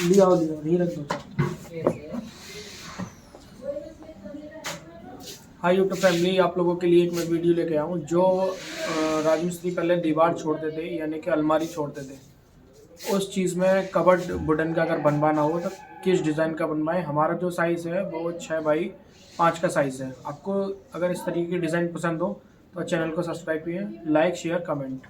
लिया नहीं रख दो। हाय यूट्यूब फैमिली, आप लोगों के लिए एक मैं वीडियो लेके आया हूँ। जो राजमिस्त्री पहले दीवार छोड़ते थे यानी कि अलमारी छोड़ते थे, उस चीज़ में कबर्ड वुडन का अगर बनवाना हो तो किस डिज़ाइन का बनवाएं। हमारा जो साइज़ है वो 6x5 का साइज़ है। आपको अगर इस तरीके की डिज़ाइन पसंद हो तो चैनल को सब्सक्राइब कीजिए, लाइक शेयर कमेंट।